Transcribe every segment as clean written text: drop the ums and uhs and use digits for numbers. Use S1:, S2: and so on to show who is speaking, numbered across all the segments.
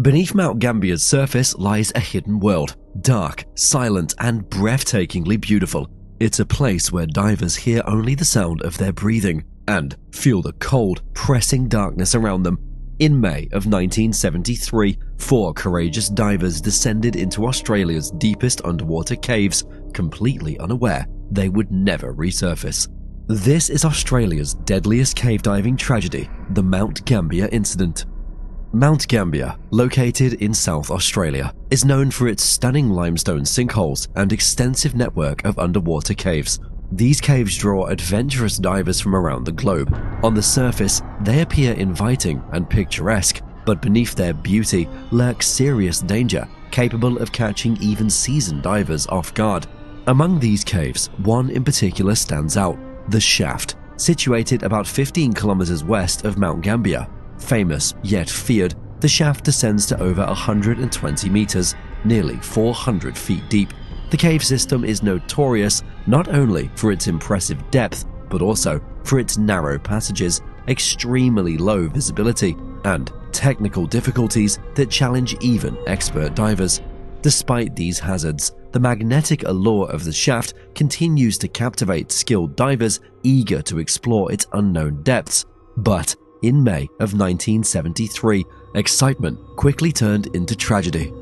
S1: Beneath Mount Gambier's surface lies a hidden world, dark, silent, and breathtakingly beautiful. It's a place where divers hear only the sound of their breathing and feel the cold, pressing darkness around them. In May of 1973, 4 courageous divers descended into Australia's deepest underwater caves, completely unaware they would never resurface. This is Australia's deadliest cave diving tragedy, the Mount Gambier incident. Mount Gambier, located in South Australia, is known for its stunning limestone sinkholes and extensive network of underwater caves. These caves draw adventurous divers from around the globe. On the surface, they appear inviting and picturesque, but beneath their beauty lurks serious danger, capable of catching even seasoned divers off guard. Among these caves, one in particular stands out, the Shaft, situated about 15 kilometers west of Mount Gambier. Famous yet feared, the shaft descends to over 120 meters, nearly 400 feet deep. The cave system is notorious not only for its impressive depth, but also for its narrow passages, extremely low visibility, and technical difficulties that challenge even expert divers. Despite these hazards, the magnetic allure of the shaft continues to captivate skilled divers eager to explore its unknown depths. But in May of 1973, excitement quickly turned into tragedy.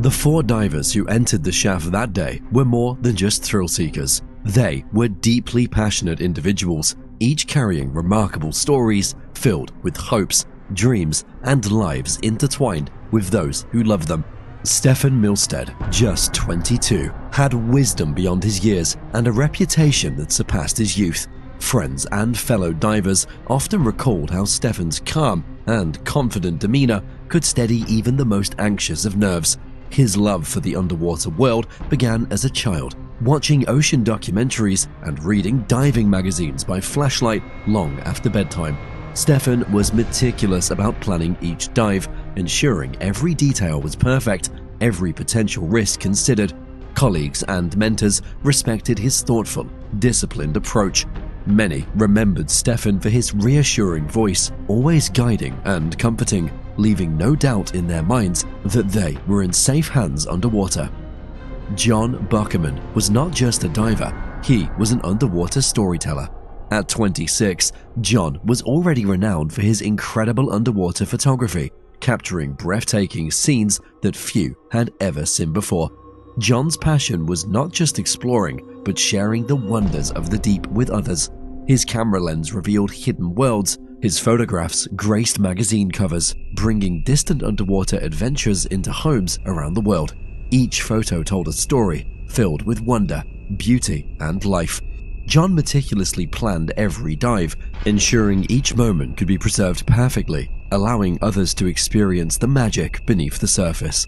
S1: The 4 divers who entered the shaft that day were more than just thrill seekers. They were deeply passionate individuals, each carrying remarkable stories filled with hopes, dreams, and lives intertwined with those who loved them. Stefan Milstead, just 22, had wisdom beyond his years and a reputation that surpassed his youth. Friends and fellow divers often recalled how Stefan's calm and confident demeanor could steady even the most anxious of nerves. His love for the underwater world began as a child, watching ocean documentaries and reading diving magazines by flashlight long after bedtime. Stefan was meticulous about planning each dive, ensuring every detail was perfect, every potential risk considered. Colleagues and mentors respected his thoughtful, disciplined approach. Many remembered Stefan for his reassuring voice, always guiding and comforting, leaving no doubt in their minds that they were in safe hands underwater. John Buckerman was not just a diver, he was an underwater storyteller. At 26, John was already renowned for his incredible underwater photography, capturing breathtaking scenes that few had ever seen before. John's passion was not just exploring, but sharing the wonders of the deep with others. His camera lens revealed hidden worlds, his photographs graced magazine covers, bringing distant underwater adventures into homes around the world. Each photo told a story filled with wonder, beauty, and life. John meticulously planned every dive, ensuring each moment could be preserved perfectly, allowing others to experience the magic beneath the surface.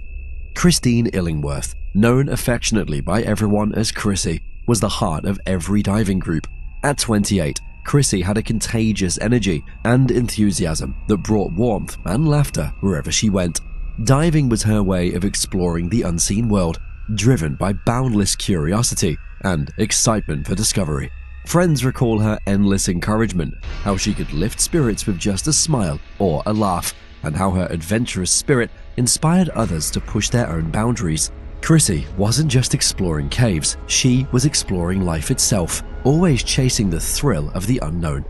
S1: Christine Illingworth, known affectionately by everyone as Chrissy, was the heart of every diving group. At 28, Chrissy had a contagious energy and enthusiasm that brought warmth and laughter wherever she went. Diving was her way of exploring the unseen world, driven by boundless curiosity and excitement for discovery. Friends recall her endless encouragement, how she could lift spirits with just a smile or a laugh, and how her adventurous spirit inspired others to push their own boundaries. Chrissy wasn't just exploring caves, she was exploring life itself, always chasing the thrill of the unknown.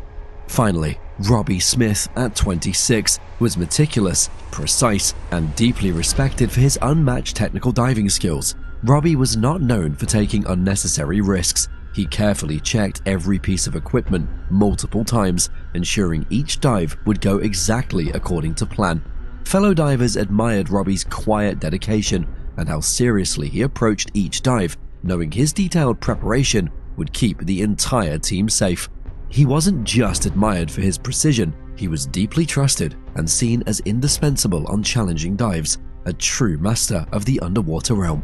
S1: Finally, Robbie Smith, at 26, was meticulous, precise, and deeply respected for his unmatched technical diving skills. Robbie was not known for taking unnecessary risks. He carefully checked every piece of equipment multiple times, ensuring each dive would go exactly according to plan. Fellow divers admired Robbie's quiet dedication and how seriously he approached each dive, knowing his detailed preparation would keep the entire team safe. He wasn't just admired for his precision, he was deeply trusted and seen as indispensable on challenging dives, a true master of the underwater realm.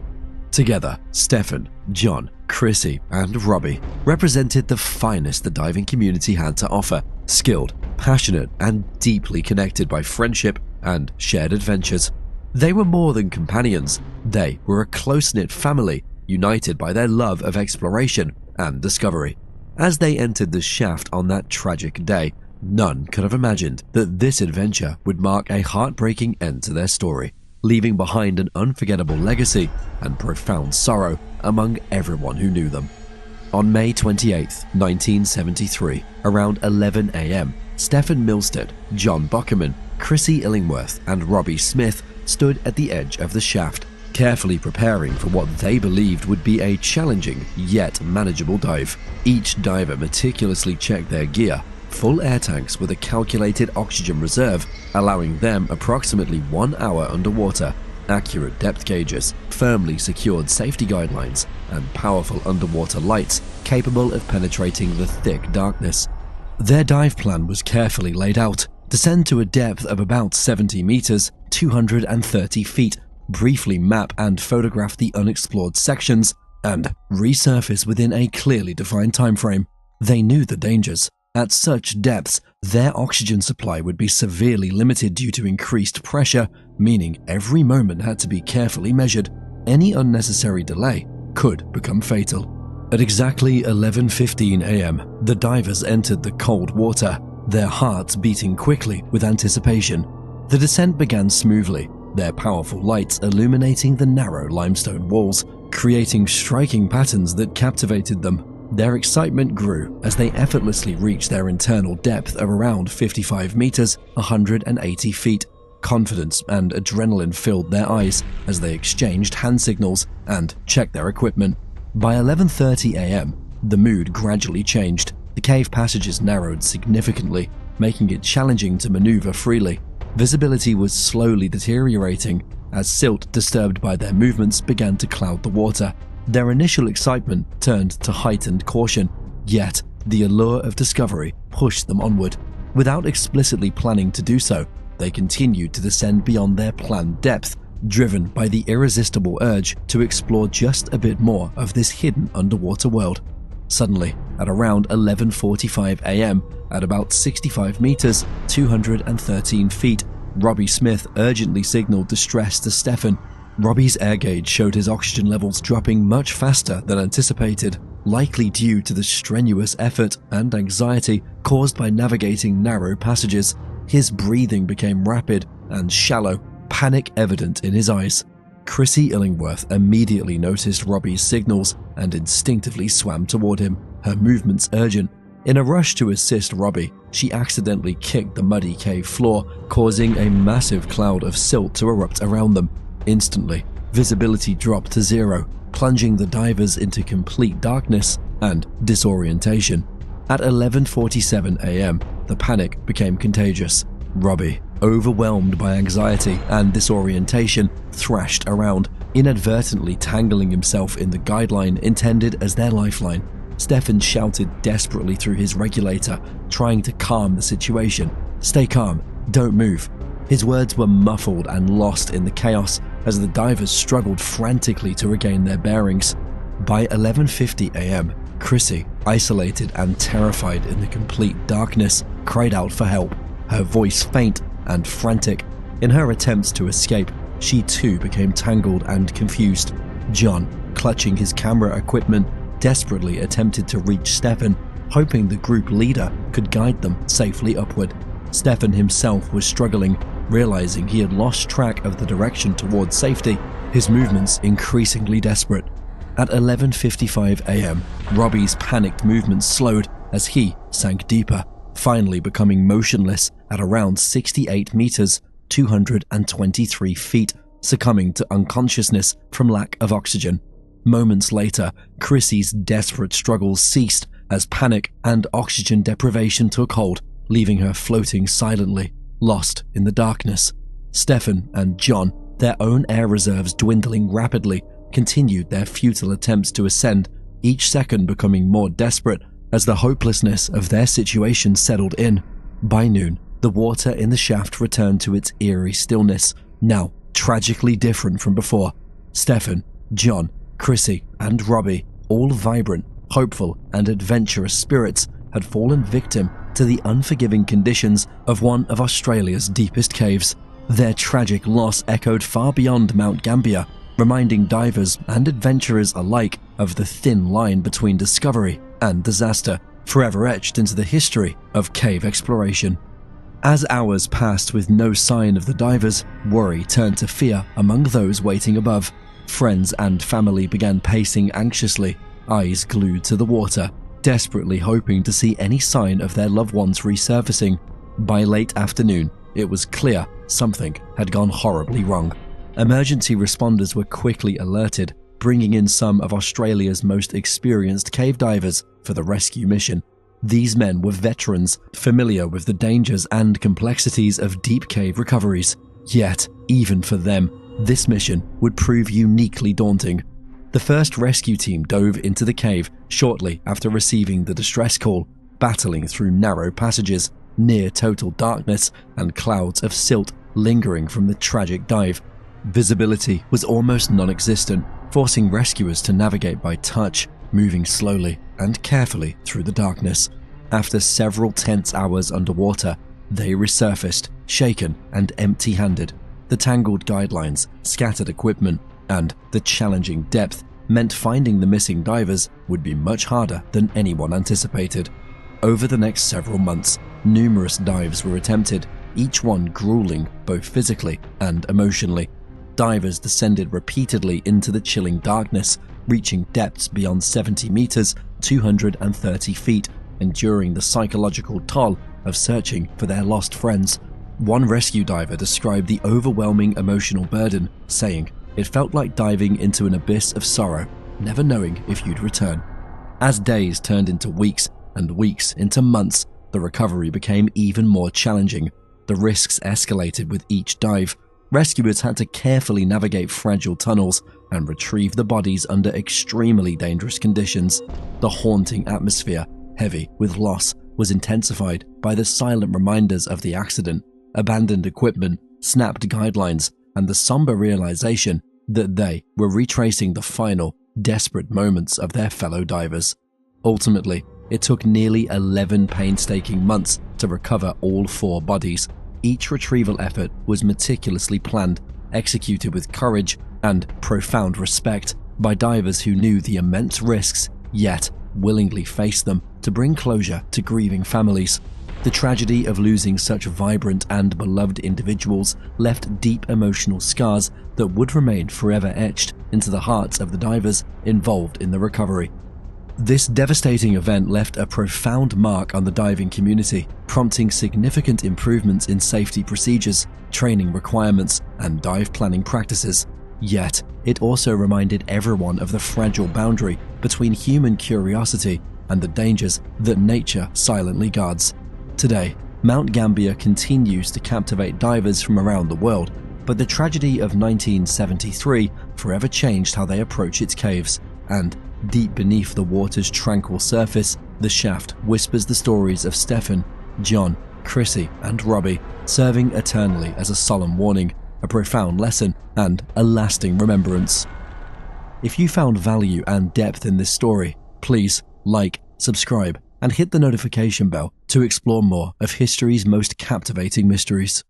S1: Together, Stefan, John, Chrissy, and Robbie represented the finest the diving community had to offer, skilled, passionate, and deeply connected by friendship and shared adventures. They were more than companions, they were a close-knit family, united by their love of exploration and discovery. As they entered the shaft on that tragic day, None could have imagined that this adventure would mark a heartbreaking end to their story, leaving behind an unforgettable legacy and profound sorrow among everyone who knew them. On May 28, 1973, around 11 a.m., Stephen Milstead, John Buckerman, Chrissy Illingworth, and Robbie Smith stood at the edge of the shaft, carefully preparing for what they believed would be a challenging yet manageable dive. Each diver meticulously checked their gear, full air tanks with a calculated oxygen reserve, allowing them approximately 1 hour underwater, accurate depth gauges, firmly secured safety guidelines, and powerful underwater lights capable of penetrating the thick darkness. Their dive plan was carefully laid out: descend to a depth of about 70 meters, 230 feet, briefly map and photograph the unexplored sections, and resurface within a clearly defined time frame. They knew the dangers. At such depths, their oxygen supply would be severely limited due to increased pressure, meaning every moment had to be carefully measured. Any unnecessary delay could become fatal. At exactly 11:15 a.m., the divers entered the cold water, their hearts beating quickly with anticipation. The descent began smoothly, their powerful lights illuminating the narrow limestone walls, creating striking patterns that captivated them. Their excitement grew as they effortlessly reached their internal depth of around 55 meters, 180 feet. Confidence and adrenaline filled their eyes as they exchanged hand signals and checked their equipment. By 11:30 a.m., the mood gradually changed. The cave passages narrowed significantly, making it challenging to maneuver freely. Visibility was slowly deteriorating as silt disturbed by their movements began to cloud the water. Their initial excitement turned to heightened caution, yet the allure of discovery pushed them onward. Without explicitly planning to do so, they continued to descend beyond their planned depth, driven by the irresistible urge to explore just a bit more of this hidden underwater world. Suddenly, at around 11:45 a.m., at about 65 meters, 213 feet, Robbie Smith urgently signaled distress to Stephen. Robbie's air gauge showed his oxygen levels dropping much faster than anticipated, likely due to the strenuous effort and anxiety caused by navigating narrow passages. His breathing became rapid and shallow, panic evident in his eyes. Chrissy Illingworth immediately noticed Robbie's signals and instinctively swam toward him, her movements urgent. In a rush to assist Robbie, she accidentally kicked the muddy cave floor, causing a massive cloud of silt to erupt around them. Instantly, visibility dropped to zero, plunging the divers into complete darkness and disorientation. At 11:47 a.m., the panic became contagious. Robbie, overwhelmed by anxiety and disorientation, thrashed around, inadvertently tangling himself in the guideline intended as their lifeline. Stephen shouted desperately through his regulator, trying to calm the situation. "Stay calm, don't move." His words were muffled and lost in the chaos as the divers struggled frantically to regain their bearings. By 11:50 a.m., Chrissy, isolated and terrified in the complete darkness, cried out for help, her voice faint and frantic. In her attempts to escape, she too became tangled and confused. John, clutching his camera equipment, desperately attempted to reach Stephen, hoping the group leader could guide them safely upward. Stephen himself was struggling, realizing he had lost track of the direction towards safety, his movements increasingly desperate. At 11:55 a.m., Robbie's panicked movements slowed as he sank deeper, finally becoming motionless at around 68 meters, 223 feet, succumbing to unconsciousness from lack of oxygen. Moments later, Chrissy's desperate struggles ceased as panic and oxygen deprivation took hold, leaving her floating silently, lost in the darkness. Stephen and John, their own air reserves dwindling rapidly, continued their futile attempts to ascend, each second becoming more desperate as the hopelessness of their situation settled in. By noon, the water in the shaft returned to its eerie stillness, now tragically different from before. Stephen, John, Chrissy, and Robbie, all vibrant, hopeful, and adventurous spirits, had fallen victim to the unforgiving conditions of one of Australia's deepest caves. Their tragic loss echoed far beyond Mount Gambier, reminding divers and adventurers alike of the thin line between discovery and disaster. forever etched into the history of cave exploration. As hours passed with no sign of the divers, worry turned to fear among those waiting above. Friends and family began pacing anxiously, eyes glued to the water, desperately hoping to see any sign of their loved ones resurfacing. By late afternoon, it was clear something had gone horribly wrong. Emergency responders were quickly alerted, bringing in some of Australia's most experienced cave divers for the rescue mission. These men were veterans, familiar with the dangers and complexities of deep cave recoveries. Yet, even for them, this mission would prove uniquely daunting. The first rescue team dove into the cave shortly after receiving the distress call, battling through narrow passages, near total darkness, and clouds of silt lingering from the tragic dive. Visibility was almost non-existent, forcing rescuers to navigate by touch, moving slowly and carefully through the darkness. After several tense hours underwater, they resurfaced, shaken and empty-handed. The tangled guidelines, scattered equipment, and the challenging depth meant finding the missing divers would be much harder than anyone anticipated. Over the next several months, numerous dives were attempted, each one grueling both physically and emotionally. Divers descended repeatedly into the chilling darkness, reaching depths beyond 70 meters, 230 feet, enduring the psychological toll of searching for their lost friends. One rescue diver described the overwhelming emotional burden, saying, "It felt like diving into an abyss of sorrow, never knowing if you'd return." As days turned into weeks and weeks into months, the recovery became even more challenging. The risks escalated with each dive. Rescuers had to carefully navigate fragile tunnels and retrieve the bodies under extremely dangerous conditions. The haunting atmosphere, heavy with loss, was intensified by the silent reminders of the accident, abandoned equipment, snapped guidelines, and the somber realization that they were retracing the final, desperate moments of their fellow divers. Ultimately, it took nearly 11 painstaking months to recover all 4 bodies. Each retrieval effort was meticulously planned, executed with courage and profound respect by divers who knew the immense risks, yet willingly faced them to bring closure to grieving families. The tragedy of losing such vibrant and beloved individuals left deep emotional scars that would remain forever etched into the hearts of the divers involved in the recovery. This devastating event left a profound mark on the diving community, prompting significant improvements in safety procedures, training requirements, and dive planning practices. Yet, it also reminded everyone of the fragile boundary between human curiosity and the dangers that nature silently guards. Today, Mount Gambier continues to captivate divers from around the world, but the tragedy of 1973 forever changed how they approach its caves, and deep beneath the water's tranquil surface, the shaft whispers the stories of Stefan, John, Chrissy, and Robbie, serving eternally as a solemn warning, a profound lesson, and a lasting remembrance. If you found value and depth in this story, please like, subscribe, and hit the notification bell to explore more of history's most captivating mysteries.